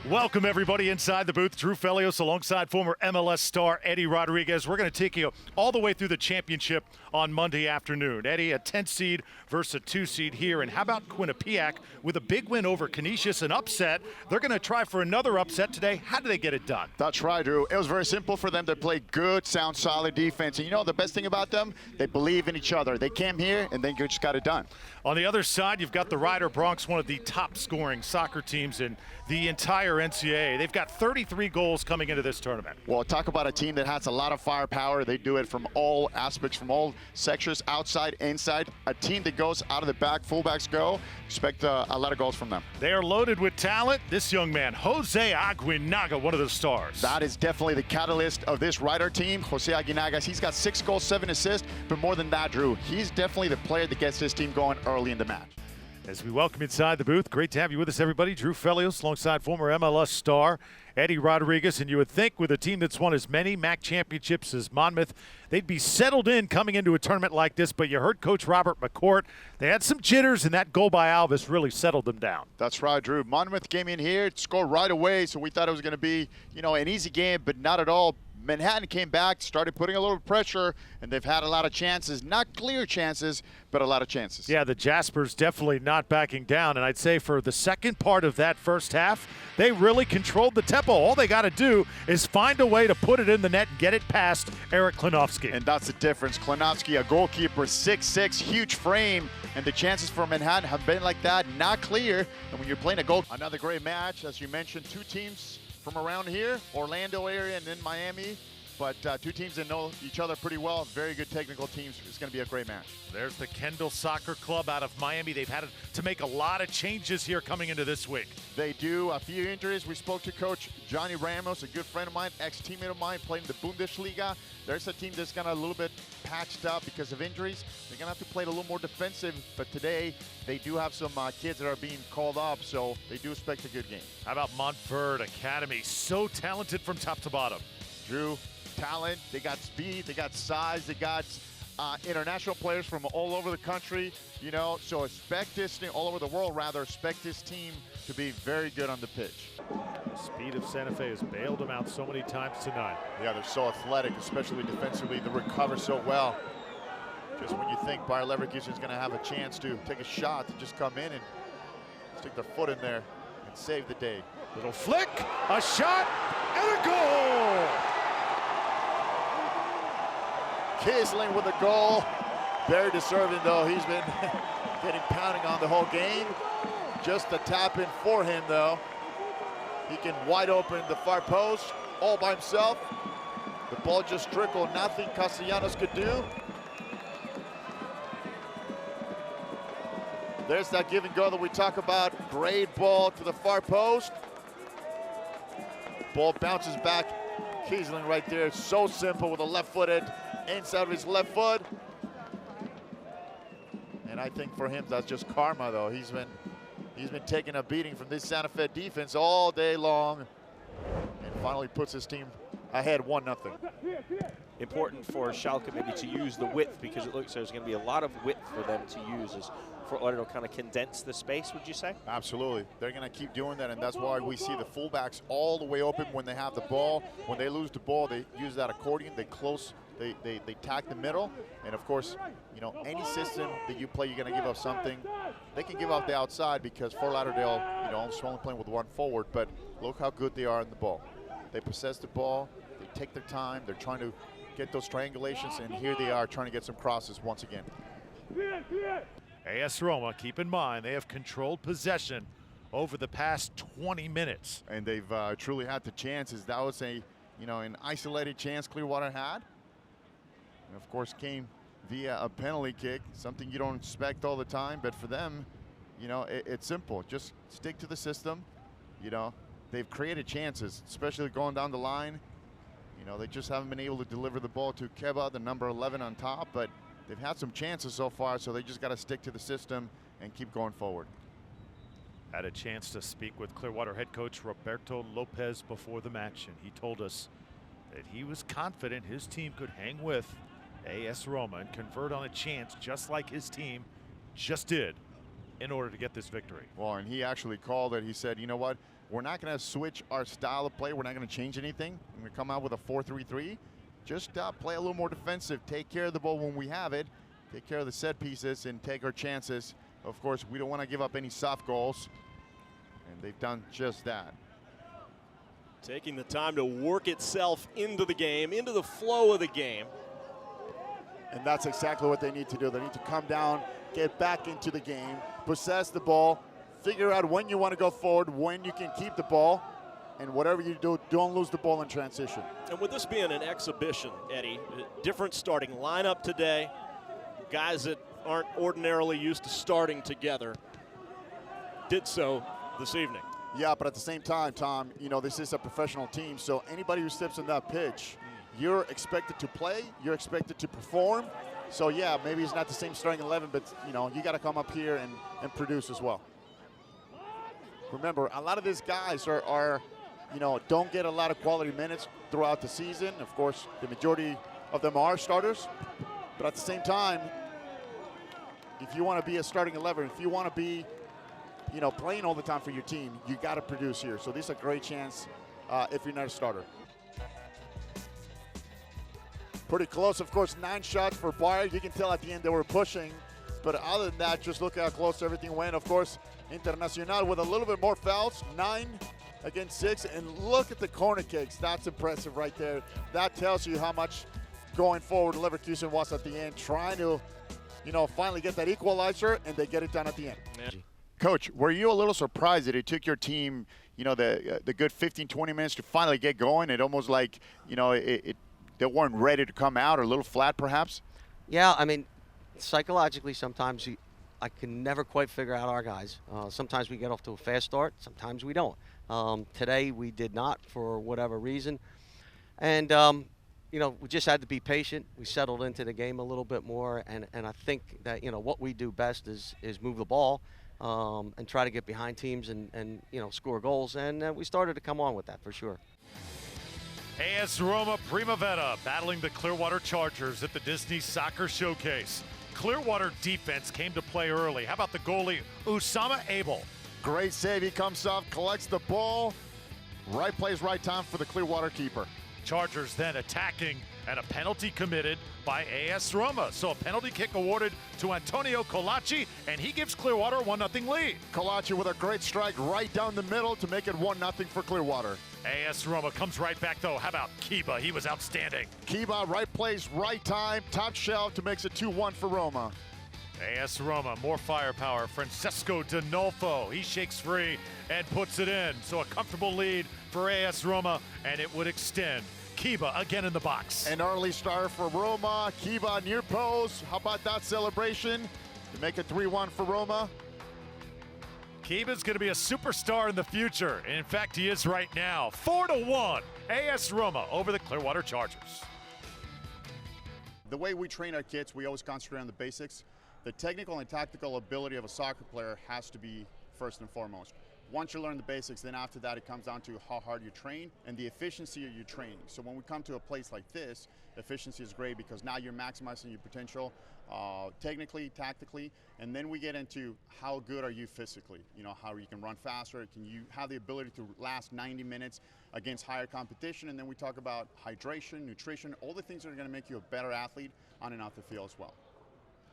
Welcome, everybody, inside the booth. Drew Felios alongside former MLS star Eddie Rodriguez. We're going to take you all the way through the championship on Monday afternoon. Eddie, a 10 seed versus a 2 seed here. And how about Quinnipiac with a big win over Canisius, an upset? They're going to try for another upset today. How do they get it done? That's right, Drew. It was very simple for them. They play good, sound, solid defense. And you know the best thing about them? They believe in each other. They came here, and they just got it done. On the other side, you've got the Rider Broncs, one of the top-scoring soccer teams in the entire NCAA. They've got 33 goals coming into this tournament. Well, talk about a team that has a lot of firepower. They do it from all aspects, from all sectors, outside, inside. A team that goes out of the back, fullbacks go. Expect a lot of goals from them. They are loaded with talent. This young man, Jose Aguinaga, one of the stars. That is definitely the catalyst of this Rider team. Jose Aguinaga, he's got 6 goals, 7 assists, but more than that, Drew, he's definitely the player that gets this team going early in the match. As we welcome inside the booth, great to have you with us, everybody. Drew Felios alongside former MLS star Eddie Rodriguez. And you would think with a team that's won as many MAC championships as Monmouth, they'd be settled in coming into a tournament like this. But you heard Coach Robert McCourt. They had some jitters, and that goal by Alves really settled them down. That's right, Drew. Monmouth came in here, scored right away, so we thought it was going to be, an easy game, but not at all. Manhattan came back, started putting a little pressure, and they've had a lot of chances. Not clear chances, but a lot of chances. Yeah, the Jaspers definitely not backing down. And I'd say for the second part of that first half, they really controlled the tempo. All they got to do is find a way to put it in the net and get it past Eric Klinovsky. And that's the difference. Klinovsky, a goalkeeper, 6'6", huge frame. And the chances for Manhattan have been like that, not clear. And when you're playing a goal, another great match. As you mentioned, 2 teams from around here, Orlando area and then Miami, but 2 teams that know each other pretty well, very good technical teams. It's going to be a great match. There's the Kendall Soccer Club out of Miami. They've had to make a lot of changes here coming into this week. They do. A few injuries. We spoke to Coach Johnny Ramos, a good friend of mine, ex-teammate of mine, playing in the Bundesliga. There's a team that's kind of a little bit patched up because of injuries. They're going to have to play a little more defensive, but today they do have some kids that are being called up, so they do expect a good game. How about Montford Academy? So talented from top to bottom. Drew, talent, they got speed, they got size, they got international players from all over the country, so expect this thing, all over the world rather, expect this team to be very good on the pitch. The speed of Santa Fe has bailed them out so many times tonight. Yeah, they're so athletic, especially defensively. They recover so well. Just when you think Bayer Leverkusen is going to have a chance to take a shot, to just come in and stick their foot in there and save the day. Little flick, a shot, and a goal! Kisling with a goal. Very deserving, though. He's been getting pounding on the whole game. Just a tap in for him, though. He can wide open the far post all by himself. The ball just trickled. Nothing Castellanos could do. There's that give and go that we talk about. Great ball to the far post. Ball bounces back. Kiesling right there. So simple with a left-footed inside of his left foot. And I think for him that's just karma, though. He's been taking a beating from this Santa Fe defense all day long, and finally puts his team ahead 1-0. Important for Schalke maybe to use the width, because it looks like there's going to be a lot of width for them to use as for order to kind of condense the space, would you say? Absolutely. They're going to keep doing that, and that's why we see the fullbacks all the way open when they have the ball. When they lose the ball, they use that accordion. They close. They tack the middle, and of course, any system that you play, you're going to give up something. They can give up the outside because Fort Lauderdale, only playing with 1 forward, but look how good they are in the ball. They possess the ball, they take their time, they're trying to get those triangulations, and here they are trying to get some crosses once again. AS Roma, keep in mind, they have controlled possession over the past 20 minutes. And they've truly had the chances. That was an isolated chance Clearwater had. And of course came via a penalty kick, something you don't expect all the time, but for them, it's simple. Just stick to the system. They've created chances, especially going down the line. They just haven't been able to deliver the ball to Keba, the number 11 on top, but they've had some chances so far, so they just got to stick to the system and keep going forward. Had a chance to speak with Clearwater head coach Roberto Lopez before the match, and he told us that he was confident his team could hang with AS Roma and convert on a chance just like his team just did in order to get this victory. Well, and he actually called it. He said, you know what, we're not going to switch our style of play. We're not going to change anything. We're going to come out with a 4-3-3. Just play a little more defensive, take care of the ball when we have it, take care of the set pieces, and take our chances. Of course, we don't want to give up any soft goals, and they've done just that. Taking the time to work itself into the game, into the flow of the game. And that's exactly what they need to do. They need to come down, get back into the game, possess the ball, figure out when you want to go forward, when you can keep the ball, and whatever you do, don't lose the ball in transition. And with this being an exhibition, Eddie, different starting lineup today, guys that aren't ordinarily used to starting together did so this evening. Yeah, but at the same time, Tom, you know, this is a professional team, so anybody who steps on that pitch, you're expected to play, you're expected to perform. So yeah, maybe it's not the same starting 11, but you know, you got to come up here and produce as well. Remember, a lot of these guys are, you know, don't get a lot of quality minutes throughout the season. Of course, the majority of them are starters, but at the same time, if you want to be a starting 11, if you want to be, you know, playing all the time for your team, you got to produce here. So this is a great chance if you're not a starter. Pretty close, of course, 9 shots for Bayern. You can tell at the end they were pushing, but other than that, just look how close everything went. Of course, Internacional with a little bit more fouls, 9 against 6, and look at the corner kicks. That's impressive right there. That tells you how much going forward Leverkusen was at the end, trying to, you know, finally get that equalizer, and they get it done at the end. Yeah. Coach, were you a little surprised that it took your team, you know, the good 15, 20 minutes to finally get going? It almost like, you know, they weren't ready to come out, or a little flat perhaps? Yeah, I mean, psychologically sometimes I can never quite figure out our guys. Sometimes we get off to a fast start, sometimes we don't. Today we did not for whatever reason. And, you know, we just had to be patient. We settled into the game a little bit more, and I think that, you know, what we do best is move the ball and try to get behind teams and you know, score goals. And we started to come on with that for sure. AS Roma Primavera battling the Clearwater Chargers at the Disney Soccer Showcase. Clearwater defense came to play early. How about the goalie, Usama Abel? Great save. He comes up, collects the ball. Right place, right time for the Clearwater keeper. Chargers then attacking, and a penalty committed by AS Roma. So a penalty kick awarded to Antonio Colaci, and he gives Clearwater a 1-0 lead. Colaci with a great strike right down the middle to make it 1-0 for Clearwater. AS Roma comes right back, though. How about Kiba? He was outstanding. Kiba, right place, right time, top shelf to makes it 2-1 for Roma. AS Roma, more firepower. Francesco D'Onofrio, he shakes free and puts it in. So a comfortable lead for AS Roma, and it would extend. Kiba again in the box. An early start for Roma. Kiba near post. How about that celebration to make it 3-1 for Roma? Kiba's going to be a superstar in the future. In fact, he is right now. 4-1, AS Roma over the Clearwater Chargers. The way we train our kids, we always concentrate on the basics. The technical and tactical ability of a soccer player has to be first and foremost. Once you learn the basics, then after that it comes down to how hard you train and the efficiency of your training. So when we come to a place like this, efficiency is great because now you're maximizing your potential technically, tactically, and then we get into how good are you physically. You know, how you can run faster, can you have the ability to last 90 minutes against higher competition, and then we talk about hydration, nutrition, all the things that are going to make you a better athlete on and off the field as well.